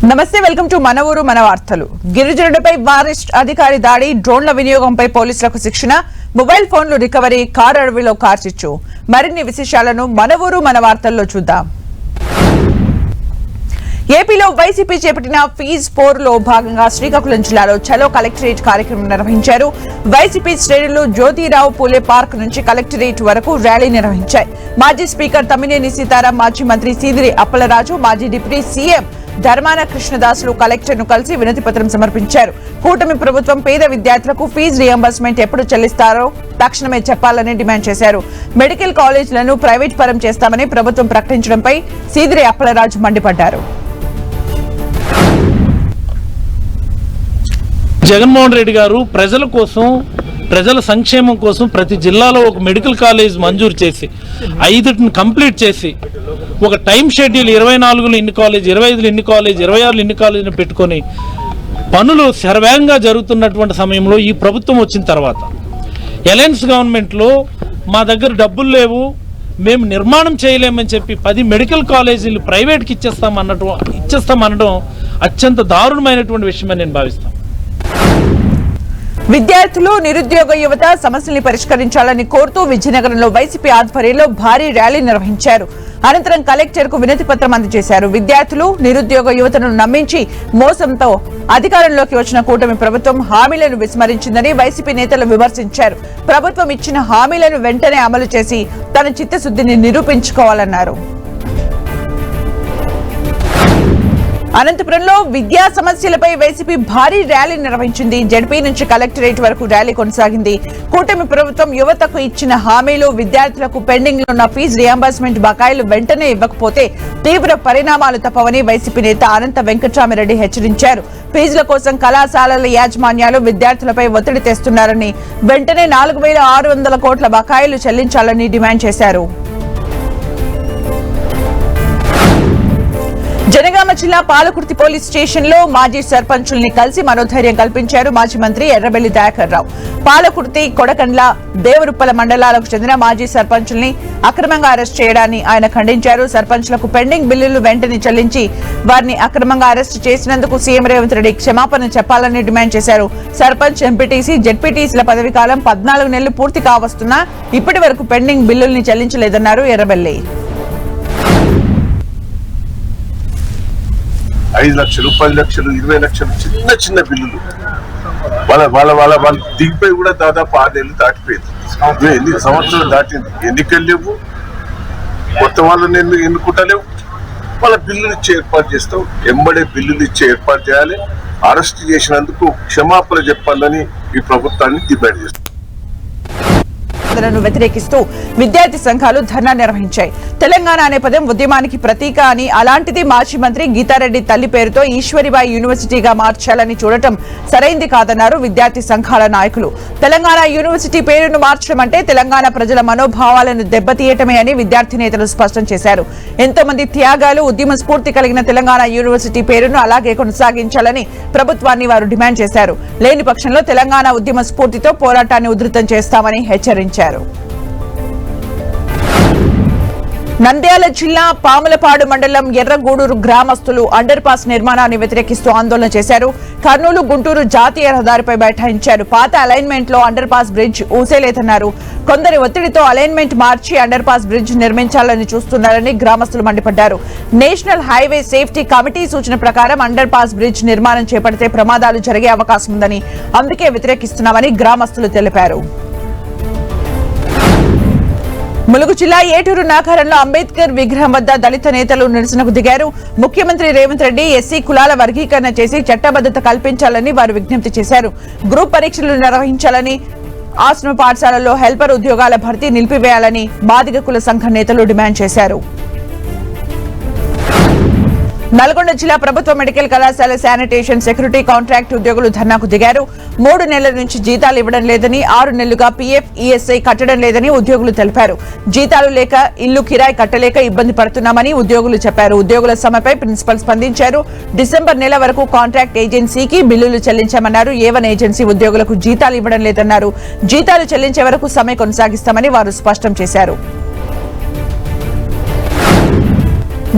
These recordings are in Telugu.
నమస్తే, వెల్కమ్ టు మన ఊరు మన వార్తలు. గిరిజనుడిపై ఫారెస్ట్ అధికారి దాడి, డ్రోన్ల వినియోగంపై పోలీసులకు శిక్షణ, మొబైల్ ఫోన్లు రికవరీ, కారు అడవిలో కార్చిచ్చు. మరిన్ని విశేషాలను మన ఊరు మన వార్తల్లో చూద్దాం. ఏపీలో వైసీపీ చేపట్టిన ఫీజ్ 4లో భాగంగా శ్రీకాకుళం జిల్లాలో చలో కలెక్టరేట్ కార్యక్రమం నిర్వహించారు. వైసీపీ శ్రేణులు జ్యోతిరావు పూలే పార్క్ నుంచి కలెక్టరేట్ వరకు ర్యాలీ నిర్వహించాయి. మాజీ స్పీకర్ తమ్మినేని సీతారాం, మాజీ మంత్రి సీదిరి అప్పలరాజు, మాజీ డిప్యూటీ సీఎం ధర్మాన కృష్ణదాసులు కలెక్టర్ ను కలిసి వినతి పత్రం సమర్పించారు. కూటమి ప్రభుత్వం పేద విద్యార్థులకు ఫీజు రియంబర్స్మెంట్ ఎప్పుడు చెల్లిస్తారో తక్షణమే చెప్పాలని డిమాండ్ చేశారు. మెడికల్ కాలేజీలను ప్రైవేట్ పరం చేస్తామని ప్రభుత్వం ప్రకటించడంపై సీదిరి అప్పలరాజు మండిపడ్డారు. జగన్మోహన్ రెడ్డి గారు ప్రజల కోసం, ప్రజల సంక్షేమం కోసం ప్రతి జిల్లాలో ఒక మెడికల్ కాలేజ్ మంజూరు చేసి 5 కంప్లీట్ చేసి ఒక టైం షెడ్యూల్ 24లో ఇన్ని కాలేజ్, 25లో ఇన్ని కాలేజ్, 26లో ఇన్ని కాలేజీని పెట్టుకొని పనులు శరవేగంగా జరుగుతున్నటువంటి సమయంలో ఈ ప్రభుత్వం వచ్చిన తర్వాత అలయన్స్ గవర్నమెంట్లో మా దగ్గర డబ్బులు లేవు, మేము నిర్మాణం చేయలేమని చెప్పి 10 మెడికల్ కాలేజీలు ప్రైవేట్కి ఇచ్చేస్తామనడం అత్యంత దారుణమైనటువంటి విషయమని నేను భావిస్తాను. విద్యార్థులు, నిరుద్యోగ యువత సమస్యల్ని పరిష్కరించాలని కోరుతూ విజయనగరంలో వైసీపీ ఆధ్వర్యంలో భారీ ర్యాలీ నిర్వహించారు. అనంతరం కలెక్టర్ కు వినతి పత్రం అందజేశారు. విద్యార్థులు, నిరుద్యోగ యువతను నమ్మించి మోసంతో అధికారంలోకి వచ్చిన కూటమి ప్రభుత్వం హామీలను విస్మరించిందని వైసీపీ నేతలు విమర్శించారు. ప్రభుత్వం ఇచ్చిన హామీలను వెంటనే అమలు చేసి తన చిత్తశుద్ధిని నిరూపించుకోవాలన్నారు. అనంతపురంలో విద్యా సమస్యలపై వైసీపీ భారీ ర్యాలీ నిర్వహించింది. జడ్పీ నుంచి కలెక్టరేట్ వరకు ర్యాలీ కొనసాగింది. కూటమి ప్రభుత్వం యువతకు ఇచ్చిన హామీలు, విద్యార్థులకు పెండింగ్ లో ఉన్న ఫీజు రియంబర్స్మెంట్ బకాయిలు వెంటనే ఇవ్వకపోతే తీవ్ర పరిణామాలు తప్పవని వైసీపీ నేత అనంత వెంకటరామిరెడ్డి హెచ్చరించారు. ఫీజుల కోసం కళాశాలల యాజమాన్యాలు విద్యార్థులపై ఒత్తిడి తెస్తున్నారని, వెంటనే 4,600 కోట్ల బకాయిలు చెల్లించాలని డిమాండ్ చేశారు. జనగామ జిల్లా పాలకుర్తి పోలీస్ స్టేషన్ లో మాజీ సర్పంచుల్ని కలిసి మనోధైర్యం కల్పించారు మాజీ మంత్రి ఎర్రబెల్లి దయాకర్ రావు. పాలకుర్తి, కొడకండ్ల, దేవరుప్పల మండలాలకు చెందిన మాజీ సర్పంచుల్ని అక్రమంగా అరెస్ట్ చేయడాన్ని ఆయన ఖండించారు. సర్పంచ్లకు పెండింగ్ బిల్లులు వెంటనే చెల్లించి వారిని అక్రమంగా అరెస్టు చేసినందుకు సీఎం రేవంత్ రెడ్డి క్షమాపణ చెప్పాలని డిమాండ్ చేశారు. సర్పంచ్, ఎంపీటీసీ, జెడ్పీటీసీల పదవీ కాలం 14 నెలలు పూర్తి కావస్తున్నా ఇప్పటి వరకు పెండింగ్ బిల్లుల్ని చెల్లించలేదన్నారు ఎర్రబెల్లి. 5 లక్షలు, 10 లక్షలు, 20 లక్షలు చిన్న చిన్న బిల్లులు వాళ్ళ దిగిపోయి కూడా దాదాపు 6 నెలలు దాటిపోయింది. ఎన్ని సంవత్సరాలు దాటింది. ఎన్నికలు లేవు, కొత్త వాళ్ళని ఎన్నుకుంటలేవు. వాళ్ళ బిల్లులు ఇచ్చే ఏర్పాటు చేస్తాం. ఎంబడే బిల్లులు ఇచ్చే ఏర్పాటు చేయాలి. అరెస్ట్ చేసినందుకు క్షమాపణ చెప్పాలని ఈ ప్రభుత్వాన్ని డిమాండ్ చేస్తాం. వ్యతిరేకిస్తూ విద్యార్థి సంఘాలు ధర్నా నిర్వహించాయి. తెలంగాణ అనే పదం ఉద్యమానికి ప్రతీక అని, అలాంటిది మాజీ మంత్రి గీతారెడ్డి తల్లి పేరుతో ఈశ్వరిబాయి యూనివర్సిటీగా మార్చాలని చూడటం సరైంది కాదన్నారు విద్యార్థి సంఘాల నాయకులు. తెలంగాణ యూనివర్సిటీ పేరును మార్చడం అంటే తెలంగాణ ప్రజల మనోభావాలను దెబ్బతీయటమే అని విద్యార్థి నేతలు స్పష్టం చేశారు. ఎంతో మంది త్యాగాలు, ఉద్యమ స్ఫూర్తి కలిగిన తెలంగాణ యూనివర్సిటీ పేరును అలాగే కొనసాగించాలని ప్రభుత్వాన్ని వారు డిమాండ్ చేశారు. లేని పక్షంలో తెలంగాణ ఉద్యమ స్ఫూర్తితో పోరాటాన్ని ఉధృతం చేస్తామని హెచ్చరించారు. నంద్యాల జిల్లా పాములపాడు మండలం ఎర్రగూడూరు గ్రామస్తులు అండర్ పాస్ నిర్మాణాన్ని వ్యతిరేకిస్తూ ఆందోళన చేశారు. కర్నూలు, గుంటూరు జాతీయ రహదారిపై బైఠాయించారు. పాత అలైన్మెంట్ లో అండర్ పాస్ బ్రిడ్జ్ ఊసేలేదన్నారు. కొందరి ఒత్తిడితో అలైన్మెంట్ మార్చి అండర్ పాస్ బ్రిడ్జ్ నిర్మించాలని చూస్తున్నారని గ్రామస్తులు మండిపడ్డారు. నేషనల్ హైవే సేఫ్టీ కమిటీ సూచన ప్రకారం అండర్ పాస్ బ్రిడ్జ్ నిర్మాణం చేపడితే ప్రమాదాలు జరిగే అవకాశం ఉందని, అందుకే వ్యతిరేకిస్తున్నామని గ్రామస్తులు తెలిపారు. ములుగు జిల్లా ఏటూరు నాగారంలో అంబేద్కర్ విగ్రహం వద్ద దళిత నేతలు నిరసనకు దిగారు. ముఖ్యమంత్రి రేవంత్ రెడ్డి ఎస్సీ కులాల వర్గీకరణ చేసి చట్టబద్దత కల్పించాలని వారు విజ్ఞప్తి చేశారు. గ్రూప్ పరీక్షలు నిర్వహించాలని, ఆశ్రమ పాఠశాలల్లో హెల్పర్ ఉద్యోగాల భర్తీ నిలిపివేయాలని మాదిగ కుల సంఘ నేతలు డిమాండ్ చేశారు. నల్గొండ జిల్లా ప్రభుత్వ మెడికల్ కళాశాల శానిటేషన్, సెక్యూరిటీ కాంట్రాక్ట్ ఉద్యోగులు ధర్నాకు దిగారు. 3 నెలల నుంచి జీతాలు ఇవ్వడం లేదని, 6 నెలలుగా పీఎఫ్, ఈఎస్ఐ కట్టడం లేదని ఉద్యోగులు తెలిపారు. జీతాలు లేక, ఇల్లు కిరాయి కట్టలేక ఇబ్బంది పడుతున్నామని ఉద్యోగులు చెప్పారు. ఉద్యోగుల సమ్మెపై ప్రిన్సిపల్ స్పందించారు. డిసెంబర్ నెల వరకు కాంట్రాక్ట్ ఏజెన్సీకి బిల్లులు చెల్లించామన్నారు. ఏవన్ ఏజెన్సీ ఉద్యోగులకు జీతాలు ఇవ్వడం లేదన్నారు. జీతాలు చెల్లించే వరకు సమ్మె కొనసాగిస్తామని వారు స్పష్టం చేశారు.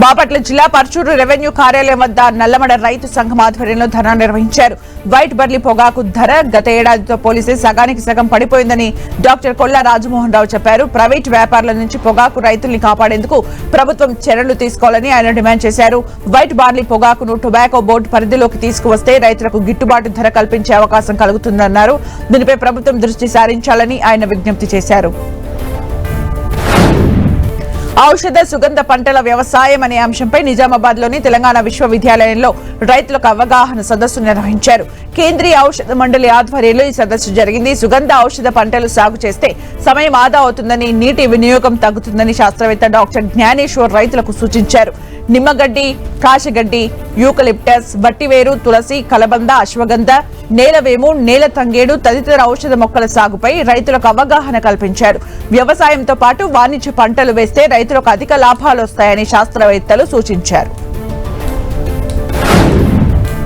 బాపట్ల జిల్లా పర్చూరు రెవెన్యూ కార్యాలయం వద్ద నల్లమడ రైతు సంఘం ఆధ్వర్యంలో ధర్నా నిర్వహించారు. వైట్ బర్లీ పొగాకు ధర గత ఏడాదితో పోలిస్తే సగానికి సగం పడిపోయిందని డాక్టర్ కొల్లా రాజమోహన్ రావు చెప్పారు. ప్రైవేట్ వ్యాపారుల నుంచి పొగాకు రైతుల్ని కాపాడేందుకు ప్రభుత్వం చర్యలు తీసుకోవాలని ఆయన డిమాండ్ చేశారు. వైట్ బార్లీ పొగాకును టొబాకో బోర్డు పరిధిలోకి తీసుకువస్తే రైతులకు గిట్టుబాటు ధర కల్పించే అవకాశం కలుగుతుందన్నారు. దీనిపై ప్రభుత్వం దృష్టి సారించాలని ఆయన విజ్ఞప్తి చేశారు. ఔషధ సుగంధ పంటల వ్యవసాయం అనే అంశంపై నిజామాబాద్ లోని తెలంగాణ విశ్వవిద్యాలయంలో రైతులకు అవగాహన సదస్సు నిర్వహించారు. కేంద్రీయ ఔషధ మండలి ఆధ్వర్యంలో ఈ సదస్సు జరిగింది. సుగంధ ఔషధ పంటలు సాగు చేస్తే సమయం ఆదా అవుతుందని, నీటి వినియోగం తగ్గుతుందని శాస్త్రవేత్త డాక్టర్ జ్ఞానేశ్వర్ రైతులకు సూచించారు. నిమ్మగడ్డి, కాశగడ్డి, యూకలిప్టస్, బట్టివేరు, తులసి, కలబంద, అశ్వగంధ, నేలవేము, నేల తంగేడు తదితర ఔషధ మొక్కల సాగుపై రైతులకు అవగాహన కల్పించారు. వ్యవసాయంతో పాటు వాణిజ్య పంటలు వేస్తే రైతులకు అధిక లాభాలు వస్తాయని శాస్త్రవేత్తలు సూచించారు.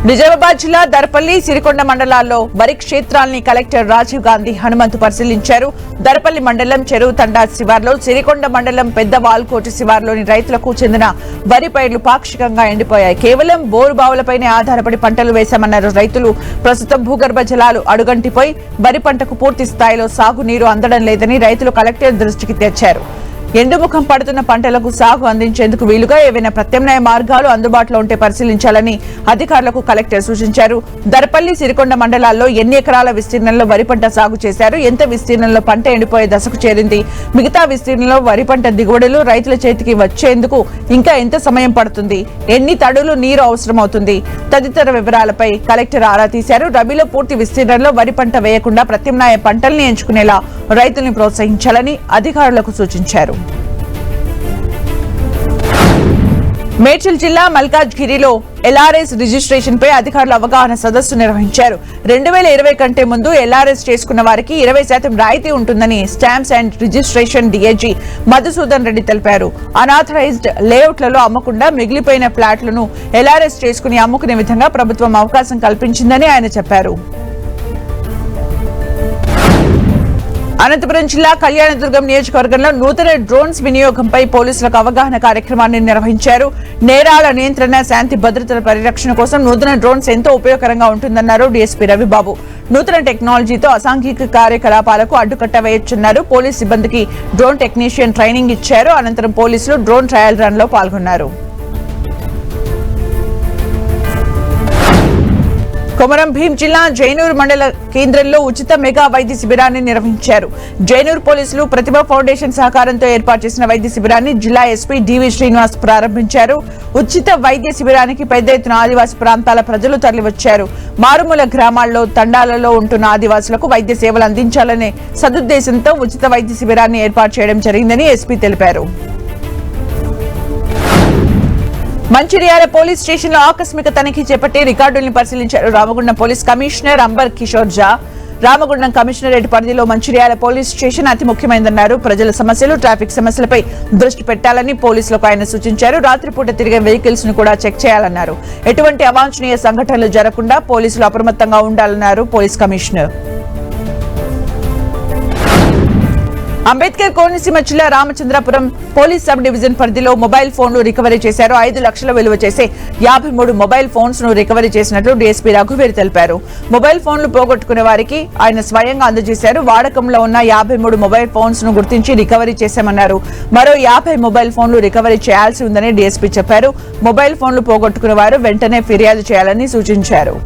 నిజామాబాద్ జిల్లా దర్పల్లి, సిరికొండ మండలాల్లో వరి క్షేత్రాల్ని కలెక్టర్ రాజీవ్ గాంధీ హనుమంతు పరిశీలించారు. దర్పల్లి మండలం చెరువు తండా శివార్లో, సిరికొండ మండలం పెద్ద వాల్కోటి శివార్లోని రైతులకు చెందిన వరి పైర్లు పాక్షికంగా ఎండిపోయాయి. కేవలం బోరు బావులపైనే ఆధారపడి పంటలు వేశామన్నారు రైతులు. ప్రస్తుతం భూగర్భ జలాలు అడుగంటిపోయి వరి పంటకు పూర్తి స్థాయిలో సాగునీరు అందడం లేదని రైతులు కలెక్టర్ దృష్టికి తెచ్చారు. ఎండుముఖం పడుతున్న పంటలకు సాగు అందించేందుకు వీలుగా ఏవైనా ప్రత్యామ్నాయ మార్గాలు అందుబాటులో ఉంటే పరిశీలించాలని అధికారులకు కలెక్టర్ సూచించారు. దర్పల్లి, సిరికొండ మండలాల్లో ఎన్ని ఎకరాల విస్తీర్ణంలో వరి పంట సాగు చేశారు, ఎంత విస్తీర్ణంలో పంట ఎండిపోయే దశకు చేరింది, మిగతా విస్తీర్ణంలో వరి పంట దిగుబడులు రైతుల చేతికి వచ్చేందుకు ఇంకా ఎంత సమయం పడుతుంది, ఎన్ని తడులు నీరు అవసరమవుతుంది తదితర వివరాలపై కలెక్టర్ ఆరా తీశారు. రబీలో పూర్తి విస్తీర్ణంలో వరి పంట వేయకుండా ప్రత్యామ్నాయ పంటల్ని ఎంచుకునేలా రైతుల్ని ప్రోత్సహించాలని అధికారులకు సూచించారు. మేడ్చల్ జిల్లా మల్కాజ్గిరిలో ఎల్ఆర్ఎస్ రిజిస్ట్రేషన్ పై అధికారులు అవగాహన సదస్సు నిర్వహించారు. 2020 కంటే ముందు ఎల్ఆర్ఎస్ చేసుకున్న వారికి 20% రాయితీ ఉంటుందని stamps and registration DIG Madhusudan Reddy తెలిపారు. అనాథరైజ్డ్ లేఅవుట్లలో అమ్మకుండా మిగిలిపోయిన ఫ్లాట్లను ఎల్ఆర్ఎస్ చేసుకుని అమ్ముకునే విధంగా ప్రభుత్వం అవకాశం కల్పించిందని ఆయన చెప్పారు. అనంతపురం జిల్లా కళ్యాణదుర్గం నియోజకవర్గంలో నూతన డ్రోన్స్ వినియోగంపై పోలీసులకు అవగాహన కార్యక్రమాన్ని నిర్వహించారు. నేరాల నియంత్రణ, శాంతి భద్రతల పరిరక్షణ కోసం నూతన డ్రోన్స్ ఎంతో ఉపయోగకరంగా ఉంటుందన్నారు డీఎస్పీ రవిబాబు. నూతన టెక్నాలజీతో అసాంఘిక కార్యకలాపాలకు అడ్డుకట్ట వేయొచ్చన్నారు. పోలీస్ సిబ్బందికి డ్రోన్ టెక్నీషియన్ ట్రైనింగ్ ఇచ్చారు. అనంతరం పోలీసులు డ్రోన్ ట్రయల్ రన్ లో పాల్గొన్నారు. కొమరం భీం జిల్లా జైనూర్ మండల కేంద్రంలో ఉచిత మెగా వైద్య శిబిరాన్ని నిర్వహించారు. జైనూర్ పోలీసులు ప్రతిభ ఫౌండేషన్ సహకారంతో ఏర్పాటు చేసిన వైద్య శిబిరాన్ని జిల్లా ఎస్పీ డివి శ్రీనివాస్ ప్రారంభించారు. ఉచిత వైద్య శిబిరానికి పెద్ద ఎత్తున ఆదివాసీ ప్రాంతాల ప్రజలు తరలివచ్చారు. మారుమూల గ్రామాల్లో, తండాలలో ఉంటున్న ఆదివాసులకు వైద్య సేవలు అందించాలనే సదుద్దేశంతో ఉచిత వైద్య శిబిరాన్ని ఏర్పాటు చేయడం జరిగిందని ఎస్పీ తెలిపారు. మంచిర్యాల పోలీస్ స్టేషన్ లో ఆకస్మిక తనిఖీ చేపట్టి రికార్డుల్ని పరిశీలించారు Ramagundam police commissioner Amber Kishore Jha. Ramagundam commissionerate పరిధిలో మంచిర్యాల పోలీస్ స్టేషన్ అతి ముఖ్యమైనదన్నారు. ప్రజల సమస్యలు, ట్రాఫిక్ సమస్యలపై దృష్టి పెట్టాలని పోలీసులకు ఆయన సూచించారు. రాత్రిపూట తిరిగే వెహికల్స్ ను కూడా చెక్ చేయాలన్నారు. ఎటువంటి అవాంఛనీయ సంఘటనలు జరగకుండా పోలీసులు అప్రమత్తంగా ఉండాలన్నారు పోలీస్ కమిషనర్. అంబేద్కర్ కోనసీమ జిల్లా రామచంద్రపురం పోలీస్ సబ్ డివిజన్ పరిధిలో మొబైల్ ఫోన్లు రికవరీ చేశారు. 5 లక్షల విలువ చేసే 53 మొబైల్ ఫోన్స్ ను రికవరీ చేసినట్లు డీఎస్పీ రఘువీర్ తెలిపారు. మొబైల్ ఫోన్లు పోగొట్టుకునే వారికి ఆయన స్వయంగా అందజేశారు. వాడకంలో ఉన్న 53 మొబైల్ ఫోన్స్ ను గుర్తించి రికవరీ చేశామన్నారు. మరో 50 మొబైల్ ఫోన్లు రికవరీ చేయాల్సి ఉందని డీఎస్పీ చెప్పారు. మొబైల్ ఫోన్లు పోగొట్టుకునే వారు వెంటనే ఫిర్యాదు చేయాలని సూచించారు.